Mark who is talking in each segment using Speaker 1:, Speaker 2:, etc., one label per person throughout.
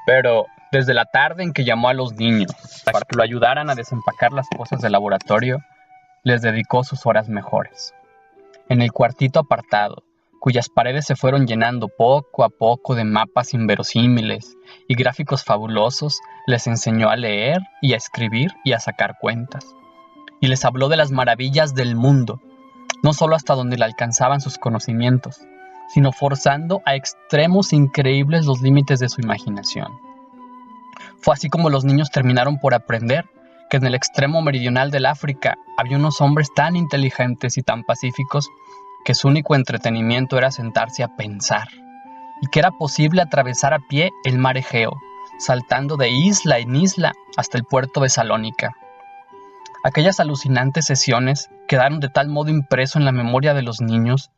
Speaker 1: Pero desde la tarde en que llamó a los niños para que lo ayudaran a desempacar las cosas del laboratorio, les dedicó sus horas mejores. En el cuartito apartado, cuyas paredes se fueron llenando poco a poco de mapas inverosímiles y gráficos fabulosos, les enseñó a leer y a escribir y a sacar cuentas. Y les habló de las maravillas del mundo, no solo hasta donde le alcanzaban sus conocimientos, sino forzando a extremos increíbles los límites de su imaginación. Fue así como los niños terminaron por aprender que en el extremo meridional del África había unos hombres tan inteligentes y tan pacíficos que su único entretenimiento era sentarse a pensar, y que era posible atravesar a pie el mar Egeo, saltando de isla en isla hasta el puerto de Salónica. Aquellas alucinantes sesiones quedaron de tal modo impreso en la memoria de los niños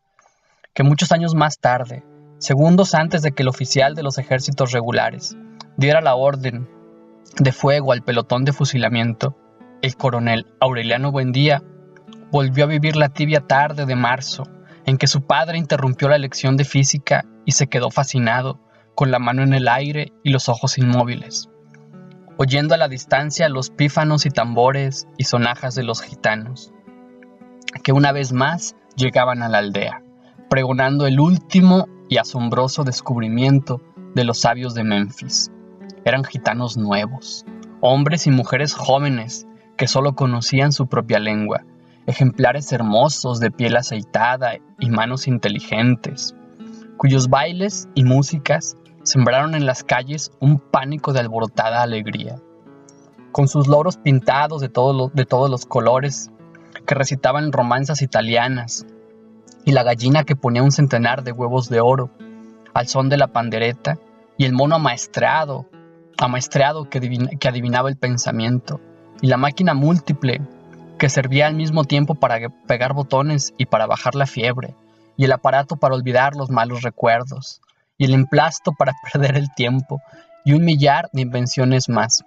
Speaker 1: que muchos años más tarde, segundos antes de que el oficial de los ejércitos regulares diera la orden de fuego al pelotón de fusilamiento, el coronel Aureliano Buendía volvió a vivir la tibia tarde de marzo en que su padre interrumpió la lección de física y se quedó fascinado, con la mano en el aire y los ojos inmóviles, oyendo a la distancia los pífanos y tambores y sonajas de los gitanos, que una vez más llegaban a la aldea, pregonando el último y asombroso descubrimiento de los sabios de Memphis. Eran gitanos nuevos, hombres y mujeres jóvenes que solo conocían su propia lengua, ejemplares hermosos de piel aceitada y manos inteligentes, cuyos bailes y músicas sembraron en las calles un pánico de alborotada alegría. Con sus loros pintados de todos los colores, que recitaban romanzas italianas, y la gallina que ponía un centenar de huevos de oro, al son de la pandereta, y el mono amaestrado que adivinaba el pensamiento, y la máquina múltiple que servía al mismo tiempo para pegar botones y para bajar la fiebre, y el aparato para olvidar los malos recuerdos, y el emplasto para perder el tiempo, y un millar de invenciones más,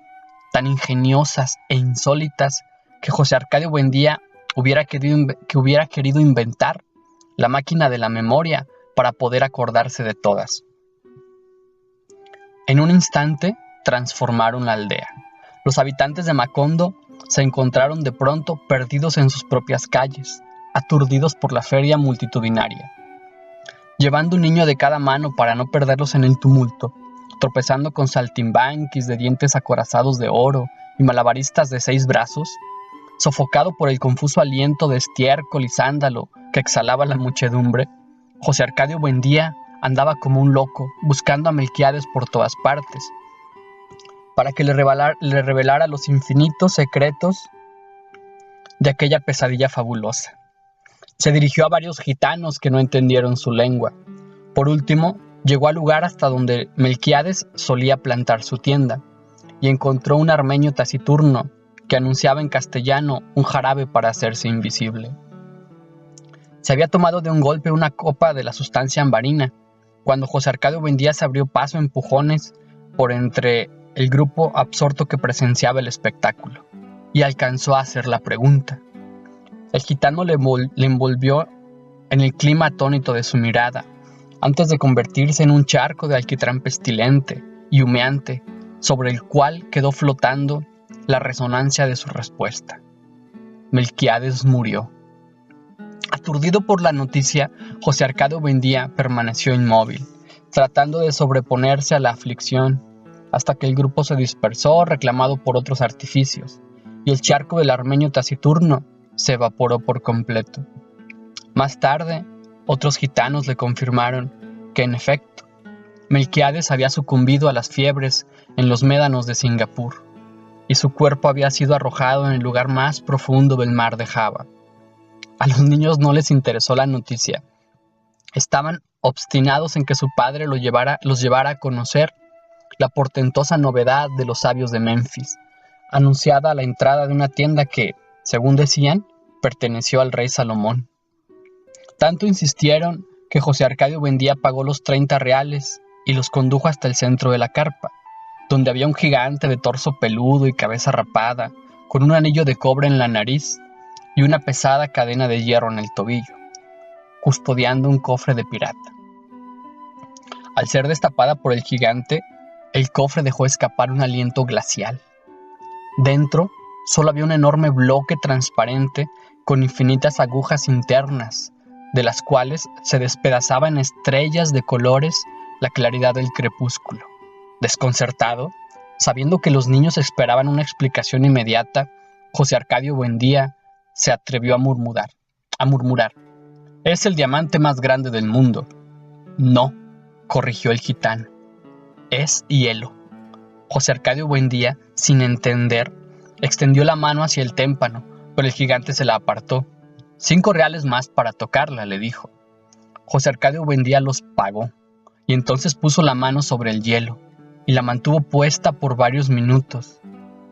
Speaker 1: tan ingeniosas e insólitas que José Arcadio Buendía hubiera querido inventar la máquina de la memoria para poder acordarse de todas. En un instante transformaron la aldea. Los habitantes de Macondo se encontraron de pronto perdidos en sus propias calles, aturdidos por la feria multitudinaria. Llevando un niño de cada mano para no perderlos en el tumulto, tropezando con saltimbanquis de dientes acorazados de oro y malabaristas de 6 brazos, sofocado por el confuso aliento de estiércol y sándalo que exhalaba la muchedumbre, José Arcadio Buendía andaba como un loco, buscando a Melquiades por todas partes, para que le revelara los infinitos secretos de aquella pesadilla fabulosa. Se dirigió a varios gitanos que no entendieron su lengua. Por último, llegó al lugar hasta donde Melquiades solía plantar su tienda, y encontró un armenio taciturno que anunciaba en castellano un jarabe para hacerse invisible. Se había tomado de un golpe una copa de la sustancia ambarina, cuando José Arcadio Buendía se abrió paso a empujones por entre el grupo absorto que presenciaba el espectáculo, y alcanzó a hacer la pregunta. El gitano le envolvió en el clima atónito de su mirada, antes de convertirse en un charco de alquitrán pestilente y humeante, sobre el cual quedó flotando la resonancia de su respuesta. Melquiades murió. Aturdido por la noticia, José Arcadio Buendía permaneció inmóvil, tratando de sobreponerse a la aflicción, hasta que el grupo se dispersó, reclamado por otros artificios, y el charco del armenio taciturno se evaporó por completo. Más tarde, otros gitanos le confirmaron que, en efecto, Melquiades había sucumbido a las fiebres en los médanos de Singapur, y su cuerpo había sido arrojado en el lugar más profundo del mar de Java. A los niños no les interesó la noticia. Estaban obstinados en que su padre los llevara a conocer la portentosa novedad de los sabios de Memphis, anunciada a la entrada de una tienda que, según decían, perteneció al rey Salomón. Tanto insistieron que José Arcadio Buendía pagó los 30 reales y los condujo hasta el centro de la carpa, donde había un gigante de torso peludo y cabeza rapada, con un anillo de cobre en la nariz y una pesada cadena de hierro en el tobillo, custodiando un cofre de pirata. Al ser destapada por el gigante, El cofre dejó escapar un aliento glacial. Dentro solo había un enorme bloque transparente con infinitas agujas internas, de las cuales se despedazaba en estrellas de colores la claridad del crepúsculo. Desconcertado, sabiendo que los niños esperaban una explicación inmediata, José Arcadio Buendía se atrevió a murmurar. «Es el diamante más grande del mundo». «No», corrigió el gitano, «es hielo». José Arcadio Buendía, sin entender, extendió la mano hacia el témpano, pero el gigante se la apartó. «5 reales más para tocarla», le dijo. José Arcadio Buendía los pagó, y entonces puso la mano sobre el hielo, y la mantuvo puesta por varios minutos,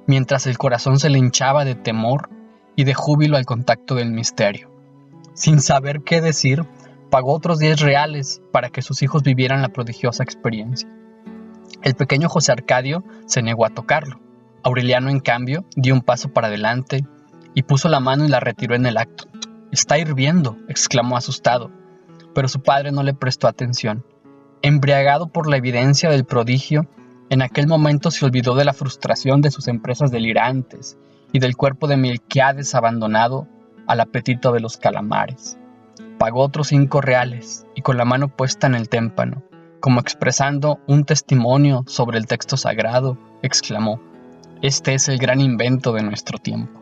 Speaker 1: mientras el corazón se le hinchaba de temor y de júbilo al contacto del misterio. Sin saber qué decir, pagó otros 10 reales para que sus hijos vivieran la prodigiosa experiencia. El pequeño José Arcadio se negó a tocarlo. Aureliano, en cambio, dio un paso para adelante y puso la mano y la retiró en el acto. «Está hirviendo», exclamó asustado, pero su padre no le prestó atención. Embriagado por la evidencia del prodigio, en aquel momento se olvidó de la frustración de sus empresas delirantes y del cuerpo de Melquiades abandonado al apetito de los calamares. Pagó otros 5 reales y con la mano puesta en el témpano, como expresando un testimonio sobre el texto sagrado, exclamó: «Este es el gran invento de nuestro tiempo».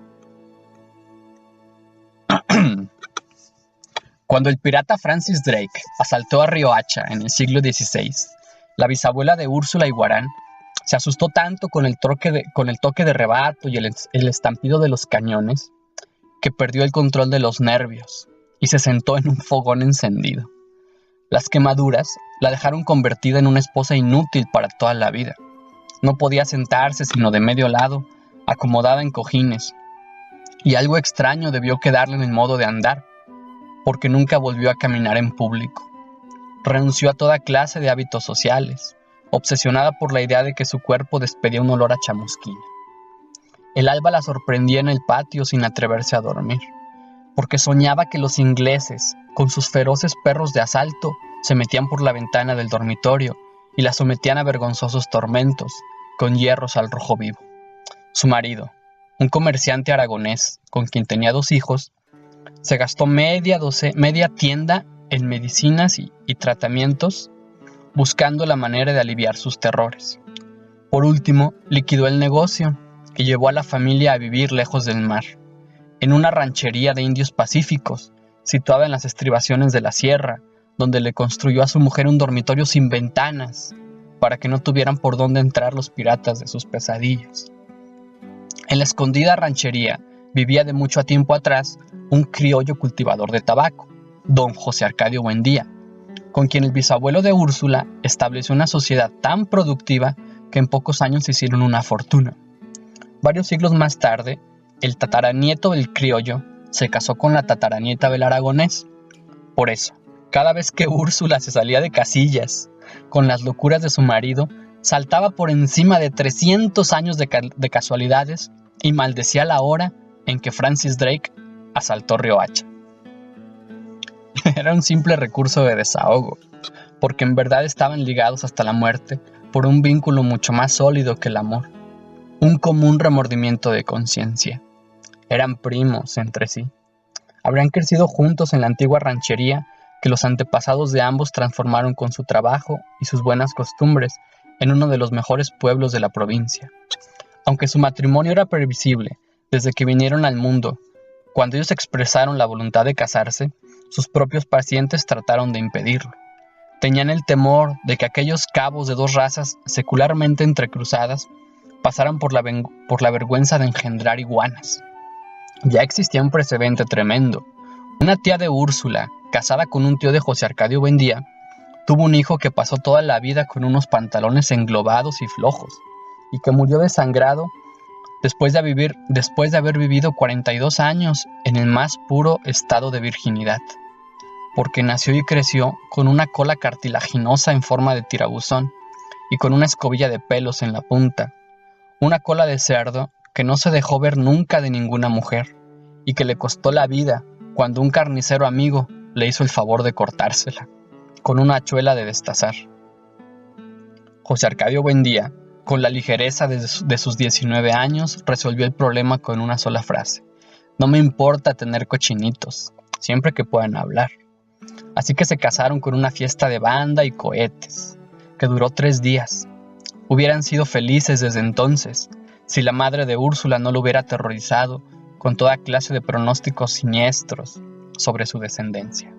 Speaker 1: Cuando el pirata Francis Drake asaltó a Riohacha en el siglo XVI, la bisabuela de Úrsula Iguarán se asustó tanto con el toque de rebato y el estampido de los cañones que perdió el control de los nervios y se sentó en un fogón encendido. Las quemaduras la dejaron convertida en una esposa inútil para toda la vida. No podía sentarse sino de medio lado, acomodada en cojines, y algo extraño debió quedarle en el modo de andar, porque nunca volvió a caminar en público. Renunció a toda clase de hábitos sociales, obsesionada por la idea de que su cuerpo despedía un olor a chamusquina. El alba la sorprendía en el patio sin atreverse a dormir, porque soñaba que los ingleses, con sus feroces perros de asalto, se metían por la ventana del dormitorio y la sometían a vergonzosos tormentos, con hierros al rojo vivo. Su marido, un comerciante aragonés con quien tenía 2 hijos, se gastó media tienda en medicinas y tratamientos, buscando la manera de aliviar sus terrores. Por último, liquidó el negocio y llevó a la familia a vivir lejos del mar, en una ranchería de indios pacíficos, situada en las estribaciones de la sierra, donde le construyó a su mujer un dormitorio sin ventanas, para que no tuvieran por dónde entrar los piratas de sus pesadillas. En la escondida ranchería vivía de mucho tiempo atrás un criollo cultivador de tabaco, don José Arcadio Buendía, con quien el bisabuelo de Úrsula estableció una sociedad tan productiva que en pocos años hicieron una fortuna. Varios siglos más tarde, el tataranieto del criollo se casó con la tataranieta del aragonés. Por eso, cada vez que Úrsula se salía de casillas con las locuras de su marido, saltaba por encima de 300 años de casualidades y maldecía la hora en que Francis Drake asaltó Riohacha. Era un simple recurso de desahogo, porque en verdad estaban ligados hasta la muerte por un vínculo mucho más sólido que el amor, un común remordimiento de conciencia. Eran primos entre sí. Habrían crecido juntos en la antigua ranchería que los antepasados de ambos transformaron con su trabajo y sus buenas costumbres en uno de los mejores pueblos de la provincia. Aunque su matrimonio era previsible desde que vinieron al mundo, cuando ellos expresaron la voluntad de casarse, sus propios pacientes trataron de impedirlo. Tenían el temor de que aquellos cabos de 2 razas secularmente entrecruzadas pasaran por la vergüenza de engendrar iguanas. Ya existía un precedente tremendo. Una tía de Úrsula, casada con un tío de José Arcadio Buendía, tuvo un hijo que pasó toda la vida con unos pantalones englobados y flojos, y que murió desangrado después de haber vivido 42 años en el más puro estado de virginidad, porque nació y creció con una cola cartilaginosa en forma de tirabuzón y con una escobilla de pelos en la punta, una cola de cerdo que no se dejó ver nunca de ninguna mujer y que le costó la vida cuando un carnicero amigo le hizo el favor de cortársela con una hachuela de destazar. José Arcadio Buendía, con la ligereza de sus 19 años, resolvió el problema con una sola frase: no me importa tener cochinitos, siempre que puedan hablar. Así que se casaron con una fiesta de banda y cohetes, que duró 3 días. Hubieran sido felices desde entonces, si la madre de Úrsula no lo hubiera aterrorizado con toda clase de pronósticos siniestros sobre su descendencia,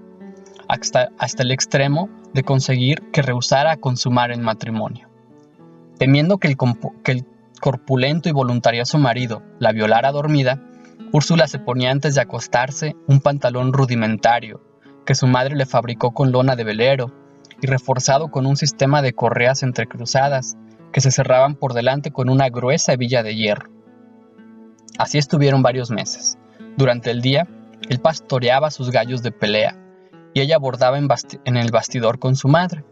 Speaker 1: hasta el extremo de conseguir que rehusara consumar el matrimonio. Temiendo que el corpulento y voluntarioso marido la violara dormida, Úrsula se ponía antes de acostarse un pantalón rudimentario que su madre le fabricó con lona de velero y reforzado con un sistema de correas entrecruzadas que se cerraban por delante con una gruesa hebilla de hierro. Así estuvieron varios meses. Durante el día, él pastoreaba sus gallos de pelea y ella bordaba en el bastidor con su madre.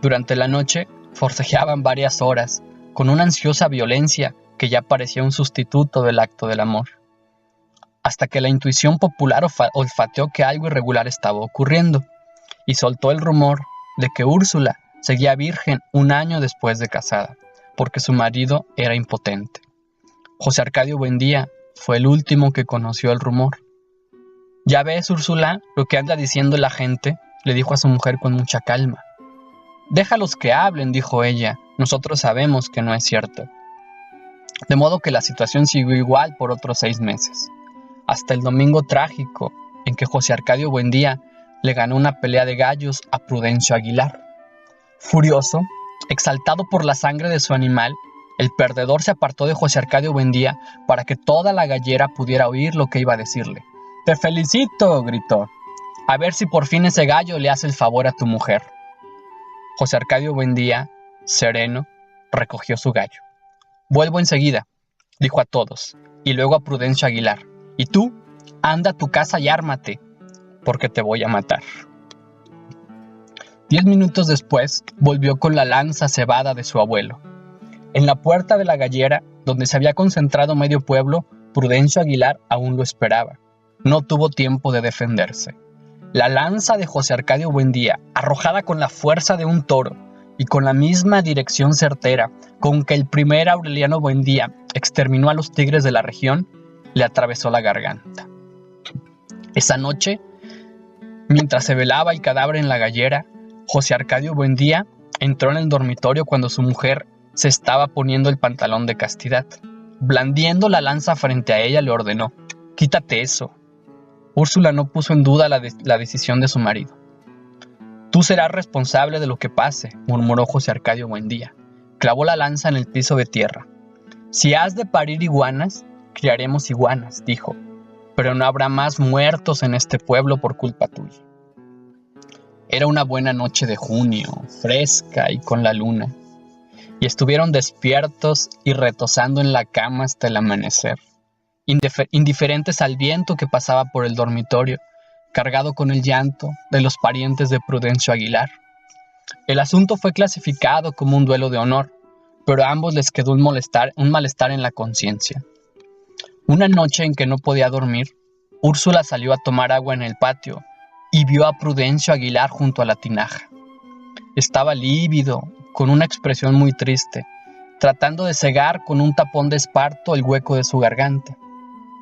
Speaker 1: Durante la noche, forcejeaban varias horas con una ansiosa violencia que ya parecía un sustituto del acto del amor, hasta que la intuición popular olfateó que algo irregular estaba ocurriendo y soltó el rumor de que Úrsula seguía virgen 1 año después de casada, porque su marido era impotente. José Arcadio Buendía fue el último que conoció el rumor. «Ya ves, Úrsula, lo que anda diciendo la gente», le dijo a su mujer con mucha calma. «Déjalos que hablen», dijo ella, «nosotros sabemos que no es cierto». De modo que la situación siguió igual por otros 6 meses, hasta el domingo trágico en que José Arcadio Buendía le ganó una pelea de gallos a Prudencio Aguilar. Furioso, exaltado por la sangre de su animal, el perdedor se apartó de José Arcadio Buendía para que toda la gallera pudiera oír lo que iba a decirle. «¡Te felicito!», gritó. «A ver si por fin ese gallo le hace el favor a tu mujer». José Arcadio Buendía, sereno, recogió su gallo. «Vuelvo enseguida», dijo a todos, y luego a Prudencio Aguilar. «Y tú, anda a tu casa y ármate, porque te voy a matar». 10 minutos después, volvió con la lanza cebada de su abuelo. En la puerta de la gallera, donde se había concentrado medio pueblo, Prudencio Aguilar aún lo esperaba. No tuvo tiempo de defenderse. La lanza de José Arcadio Buendía, arrojada con la fuerza de un toro y con la misma dirección certera con que el primer Aureliano Buendía exterminó a los tigres de la región, le atravesó la garganta. Esa noche, mientras se velaba el cadáver en la gallera, José Arcadio Buendía entró en el dormitorio cuando su mujer se estaba poniendo el pantalón de castidad. Blandiendo la lanza frente a ella, le ordenó: «Quítate eso». Úrsula no puso en duda la decisión de su marido. «Tú serás responsable de lo que pase», murmuró José Arcadio Buendía. Clavó la lanza en el piso de tierra. «Si has de parir iguanas, criaremos iguanas», dijo, «pero no habrá más muertos en este pueblo por culpa tuya». Era una buena noche de junio, fresca y con la luna, y estuvieron despiertos y retozando en la cama hasta el amanecer, indiferentes al viento que pasaba por el dormitorio, cargado con el llanto de los parientes de Prudencio Aguilar. El asunto fue clasificado como un duelo de honor, pero a ambos les quedó un malestar en la conciencia. Una noche en que no podía dormir, Úrsula salió a tomar agua en el patio y vio a Prudencio Aguilar junto a la tinaja. Estaba lívido, con una expresión muy triste, tratando de cegar con un tapón de esparto el hueco de su garganta.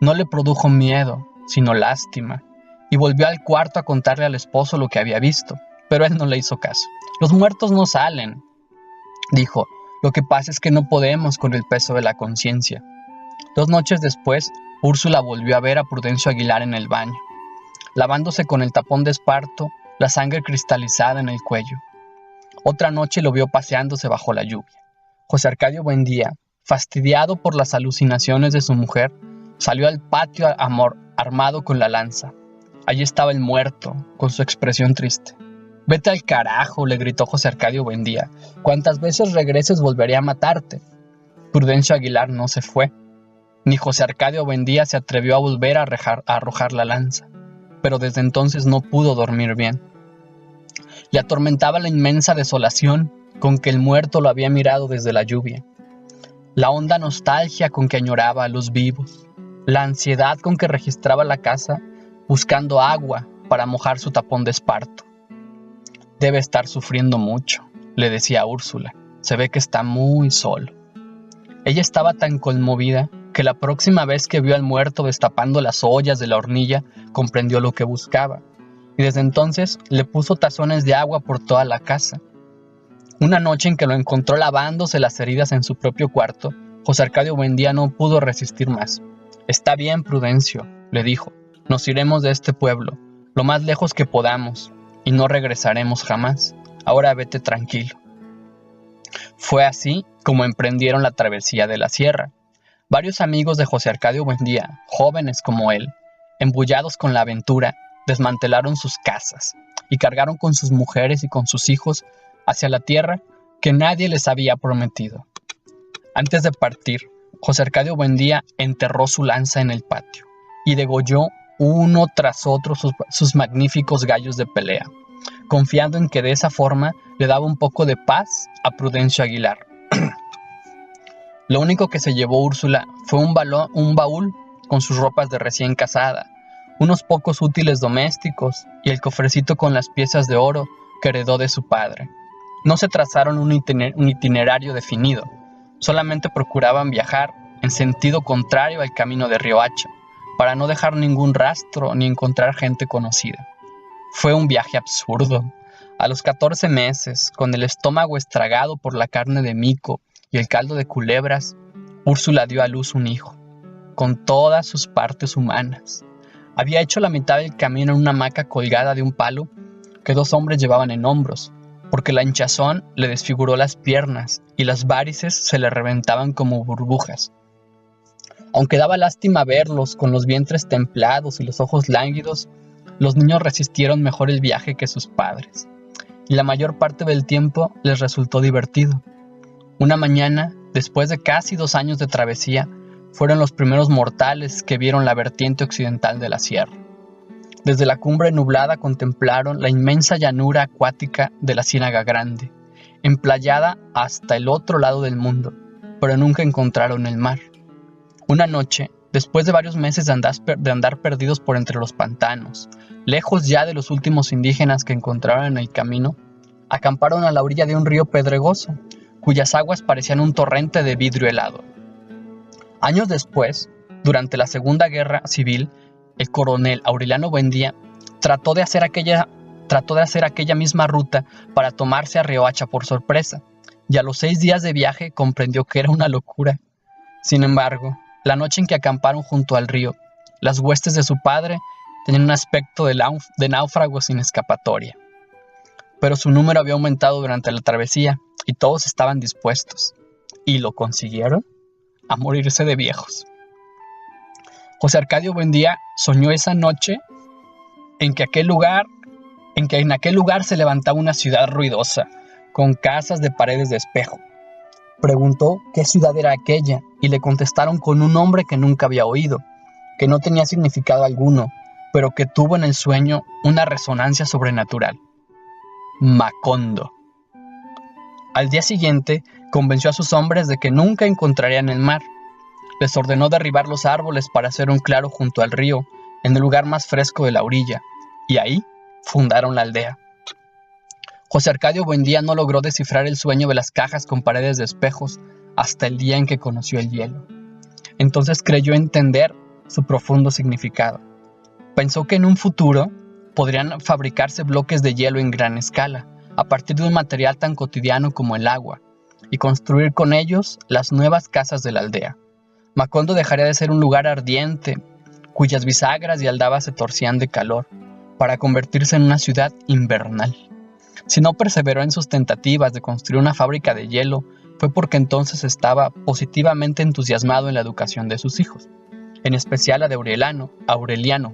Speaker 1: No le produjo miedo, sino lástima, y volvió al cuarto a contarle al esposo lo que había visto, pero él no le hizo caso. «Los muertos no salen», dijo, «lo que pasa es que no podemos con el peso de la conciencia». 2 noches después, Úrsula volvió a ver a Prudencio Aguilar en el baño, lavándose con el tapón de esparto la sangre cristalizada en el cuello. Otra noche lo vio paseándose bajo la lluvia. José Arcadio Buendía, fastidiado por las alucinaciones de su mujer, salió al patio armado con la lanza. Allí estaba el muerto, con su expresión triste. «Vete al carajo», le gritó José Arcadio Buendía. «Cuantas veces regreses volveré a matarte». Prudencio Aguilar no se fue. Ni José Arcadio Buendía se atrevió a volver a arrojar la lanza, pero desde entonces no pudo dormir bien. Le atormentaba la inmensa desolación con que el muerto lo había mirado desde la lluvia, la honda nostalgia con que añoraba a los vivos, la ansiedad con que registraba la casa buscando agua para mojar su tapón de esparto. «Debe estar sufriendo mucho», le decía a Úrsula. se ve que está muy solo. Ella estaba tan conmovida que la próxima vez que vio al muerto destapando las ollas de la hornilla, comprendió lo que buscaba, y desde entonces le puso tazones de agua por toda la casa. Una noche en que lo encontró lavándose las heridas en su propio cuarto, José Arcadio Buendía no pudo resistir más. «Está bien, Prudencio», le dijo, «nos iremos de este pueblo, lo más lejos que podamos, y no regresaremos jamás. Ahora vete tranquilo». Fue así como emprendieron la travesía de la sierra. Varios amigos de José Arcadio Buendía, jóvenes como él, embullados con la aventura, desmantelaron sus casas y cargaron con sus mujeres y con sus hijos hacia la tierra que nadie les había prometido. Antes de partir, José Arcadio Buendía enterró su lanza en el patio y degolló uno tras otro sus magníficos gallos de pelea, confiando en que de esa forma le daba un poco de paz a Prudencio Aguilar. Lo único que se llevó Úrsula fue un baúl con sus ropas de recién casada, unos pocos útiles domésticos y el cofrecito con las piezas de oro que heredó de su padre. No se trazaron un itinerario definido, solamente procuraban viajar en sentido contrario al camino de Riohacha, para no dejar ningún rastro ni encontrar gente conocida. Fue un viaje absurdo. A los 14 meses, con el estómago estragado por la carne de mico y el caldo de culebras, Úrsula dio a luz un hijo, con todas sus partes humanas. Había hecho la mitad del camino en una hamaca colgada de un palo que 2 hombres llevaban en hombros, porque la hinchazón le desfiguró las piernas y las varices se le reventaban como burbujas. Aunque daba lástima verlos con los vientres templados y los ojos lánguidos, los niños resistieron mejor el viaje que sus padres, y la mayor parte del tiempo les resultó divertido. Una mañana, después de casi 2 años de travesía, fueron los primeros mortales que vieron la vertiente occidental de la sierra. Desde la cumbre nublada contemplaron la inmensa llanura acuática de la Ciénaga Grande, emplayada hasta el otro lado del mundo, pero nunca encontraron el mar. Una noche, después de varios meses de andar perdidos por entre los pantanos, lejos ya de los últimos indígenas que encontraron en el camino, acamparon a la orilla de un río pedregoso, cuyas aguas parecían un torrente de vidrio helado. Años después, durante la Segunda Guerra Civil, el coronel Aureliano Buendía trató de hacer aquella misma ruta para tomarse a Riohacha por sorpresa, y a los 6 días de viaje comprendió que era una locura. Sin embargo, la noche en que acamparon junto al río, las huestes de su padre tenían un aspecto de náufragos sin escapatoria. Pero su número había aumentado durante la travesía y todos estaban dispuestos, y lo consiguieron, a morirse de viejos. José Arcadio Buendía soñó esa noche en que en aquel lugar se levantaba una ciudad ruidosa, con casas de paredes de espejo. Preguntó qué ciudad era aquella y le contestaron con un nombre que nunca había oído, que no tenía significado alguno, pero que tuvo en el sueño una resonancia sobrenatural. Macondo. Al día siguiente, convenció a sus hombres de que nunca encontrarían el mar. Les ordenó derribar los árboles para hacer un claro junto al río, en el lugar más fresco de la orilla, y ahí fundaron la aldea. José Arcadio Buendía no logró descifrar el sueño de las cajas con paredes de espejos hasta el día en que conoció el hielo. Entonces creyó entender su profundo significado. Pensó que en un futuro podrían fabricarse bloques de hielo en gran escala, a partir de un material tan cotidiano como el agua, y construir con ellos las nuevas casas de la aldea. Macondo dejaría de ser un lugar ardiente, cuyas bisagras y aldabas se torcían de calor, para convertirse en una ciudad invernal. Si no perseveró en sus tentativas de construir una fábrica de hielo, fue porque entonces estaba positivamente entusiasmado en la educación de sus hijos, en especial la de Aureliano,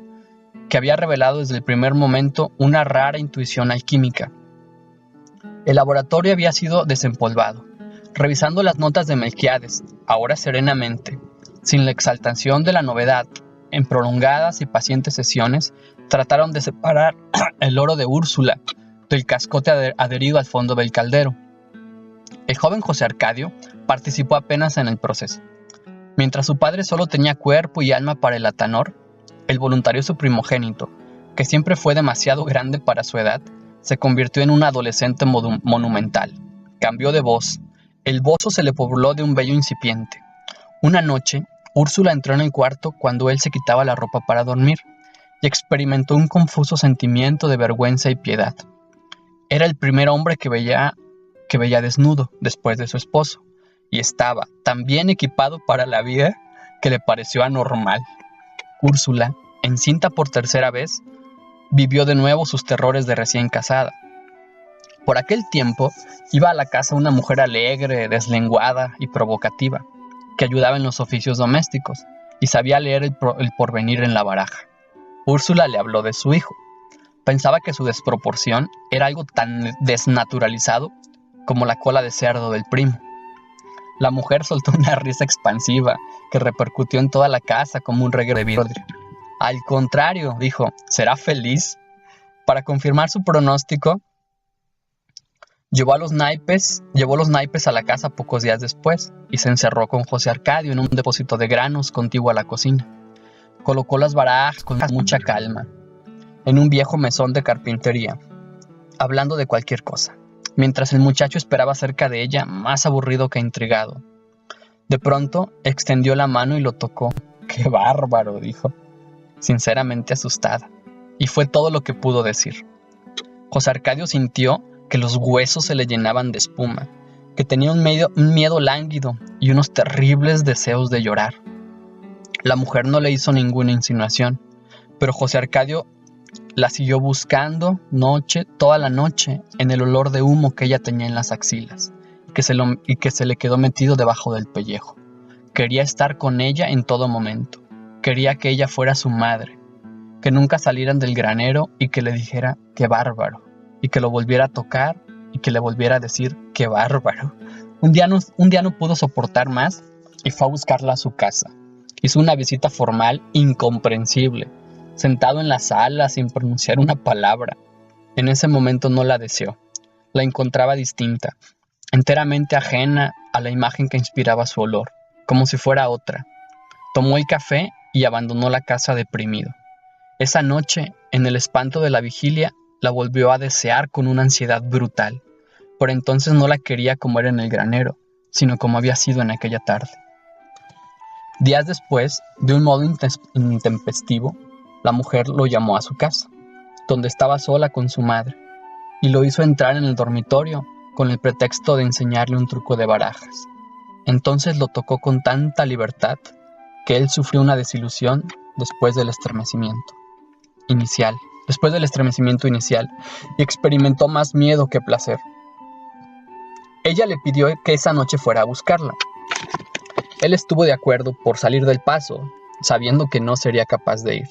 Speaker 1: que había revelado desde el primer momento una rara intuición alquímica. El laboratorio había sido desempolvado. Revisando las notas de Melquiades, ahora serenamente, sin la exaltación de la novedad, en prolongadas y pacientes sesiones, trataron de separar el oro de Úrsula del cascote adherido al fondo del caldero. El joven José Arcadio participó apenas en el proceso. Mientras su padre solo tenía cuerpo y alma para el atanor, el voluntarioso primogénito, que siempre fue demasiado grande para su edad, se convirtió en un adolescente monumental. Cambió de voz, El bozo se le pobló de un vello incipiente. Una noche, Úrsula entró en el cuarto cuando él se quitaba la ropa para dormir y experimentó un confuso sentimiento de vergüenza y piedad. Era el primer hombre que veía desnudo después de su esposo, y estaba tan bien equipado para la vida que le pareció anormal. Úrsula, encinta por tercera vez, vivió de nuevo sus terrores de recién casada. Por aquel tiempo iba a la casa una mujer alegre, deslenguada y provocativa, que ayudaba en los oficios domésticos y sabía leer el porvenir en la baraja. Úrsula le habló de su hijo. Pensaba que su desproporción era algo tan desnaturalizado como la cola de cerdo del primo. La mujer soltó una risa expansiva que repercutió en toda la casa como un reguero de vidrio. Al contrario, dijo, ¿será feliz? Para confirmar su pronóstico, llevó los naipes a la casa pocos días después y se encerró con José Arcadio en un depósito de granos contiguo a la cocina. Colocó las barajas con mucha calma en un viejo mesón de carpintería, hablando de cualquier cosa, mientras el muchacho esperaba cerca de ella, más aburrido que intrigado. De pronto, extendió la mano y lo tocó. ¡Qué bárbaro!, dijo, sinceramente asustada, y fue todo lo que pudo decir. José Arcadio sintió que los huesos se le llenaban de espuma, que tenía un miedo lánguido y unos terribles deseos de llorar. La mujer no le hizo ninguna insinuación, pero José Arcadio la siguió buscando toda la noche en el olor de humo que ella tenía en las axilas y que se le quedó metido debajo del pellejo. Quería estar con ella en todo momento. Quería que ella fuera su madre, que nunca salieran del granero y que le dijera ¡qué bárbaro! Y que lo volviera a tocar y que le volviera a decir ¡qué bárbaro! Un día no pudo soportar más y fue a buscarla a su casa. Hizo una visita formal incomprensible, sentado en la sala sin pronunciar una palabra. En ese momento no la deseó. La encontraba distinta, enteramente ajena a la imagen que inspiraba su olor, como si fuera otra. Tomó el café y abandonó la casa deprimido. Esa noche, en el espanto de la vigilia, la volvió a desear con una ansiedad brutal. Por entonces no la quería como era en el granero, sino como había sido en aquella tarde. Días después, de un modo intempestivo, la mujer lo llamó a su casa, donde estaba sola con su madre, y lo hizo entrar en el dormitorio con el pretexto de enseñarle un truco de barajas. Entonces lo tocó con tanta libertad que él sufrió una desilusión después del estremecimiento inicial, y experimentó más miedo que placer. Ella le pidió que esa noche fuera a buscarla. Él estuvo de acuerdo por salir del paso, sabiendo que no sería capaz de ir.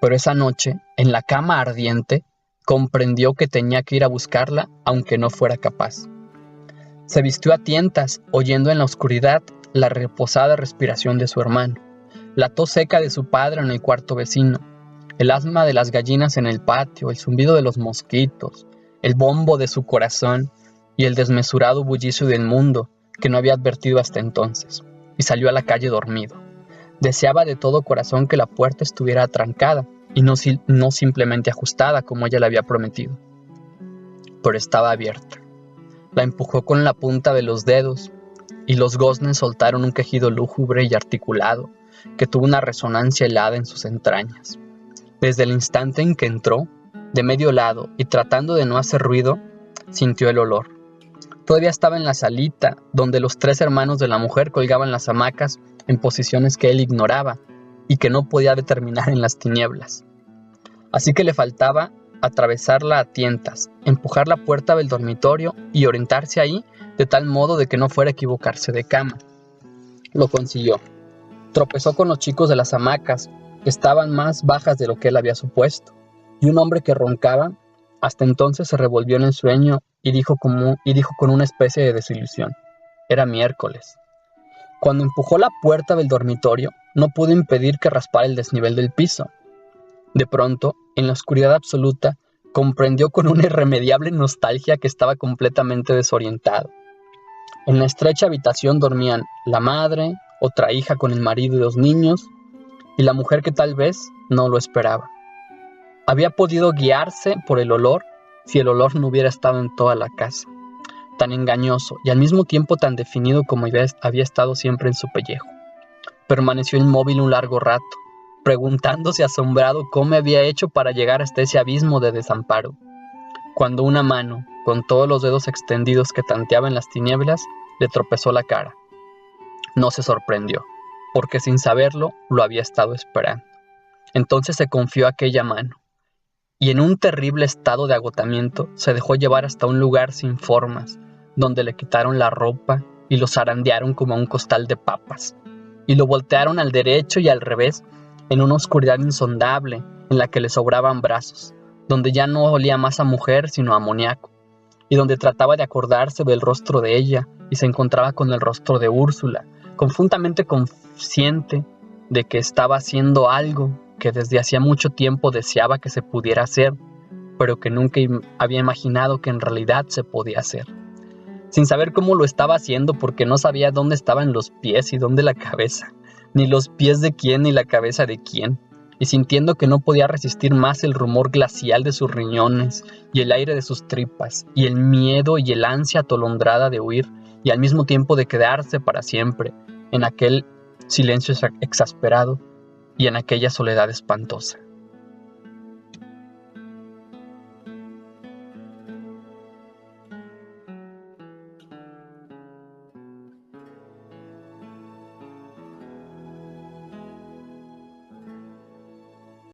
Speaker 1: Pero esa noche, en la cama ardiente, comprendió que tenía que ir a buscarla aunque no fuera capaz. Se vistió a tientas, oyendo en la oscuridad la reposada respiración de su hermano, la tos seca de su padre en el cuarto vecino, el asma de las gallinas en el patio, el zumbido de los mosquitos, el bombo de su corazón y el desmesurado bullicio del mundo que no había advertido hasta entonces, y salió a la calle dormido. Deseaba de todo corazón que la puerta estuviera atrancada y no simplemente ajustada como ella le había prometido. Pero estaba abierta. La empujó con la punta de los dedos y los goznes soltaron un quejido lúgubre y articulado que tuvo una resonancia helada en sus entrañas. Desde el instante en que entró, de medio lado y tratando de no hacer ruido, sintió el olor. Todavía estaba en la salita, donde los 3 hermanos de la mujer colgaban las hamacas en posiciones que él ignoraba y que no podía determinar en las tinieblas. Así que le faltaba atravesarla a tientas, empujar la puerta del dormitorio y orientarse ahí de tal modo de que no fuera a equivocarse de cama. Lo consiguió. Tropezó con los chicos de las hamacas, que estaban más bajas de lo que él había supuesto, y un hombre que roncaba. Hasta entonces se revolvió en el sueño y dijo con una especie de desilusión: era miércoles. Cuando empujó la puerta del dormitorio, no pudo impedir que raspara el desnivel del piso. De pronto, en la oscuridad absoluta, comprendió con una irremediable nostalgia que estaba completamente desorientado. En la estrecha habitación dormían la madre, otra hija con el marido y 2 niños, y la mujer que tal vez no lo esperaba. Había podido guiarse por el olor si el olor no hubiera estado en toda la casa. tan engañoso y al mismo tiempo tan definido como había estado siempre en su pellejo. Permaneció inmóvil un largo rato, preguntándose asombrado cómo había hecho para llegar hasta ese abismo de desamparo, cuando una mano, con todos los dedos extendidos que tanteaba en las tinieblas, le tropezó la cara. No se sorprendió, porque sin saberlo lo había estado esperando. Entonces se confió a aquella mano, y en un terrible estado de agotamiento se dejó llevar hasta un lugar sin formas, donde le quitaron la ropa y lo zarandearon como a un costal de papas, y lo voltearon al derecho y al revés en una oscuridad insondable en la que le sobraban brazos, donde ya no olía más a mujer sino a amoníaco, y donde trataba de acordarse del rostro de ella y se encontraba con el rostro de Úrsula, confundamente consciente de que estaba haciendo algo que desde hacía mucho tiempo deseaba que se pudiera hacer, pero que nunca había imaginado que en realidad se podía hacer. Sin saber cómo lo estaba haciendo, porque no sabía dónde estaban los pies y dónde la cabeza, ni los pies de quién ni la cabeza de quién, y sintiendo que no podía resistir más el rumor glacial de sus riñones y el aire de sus tripas, y el miedo y el ansia atolondrada de huir, y al mismo tiempo de quedarse para siempre en aquel silencio exasperado y en aquella soledad espantosa.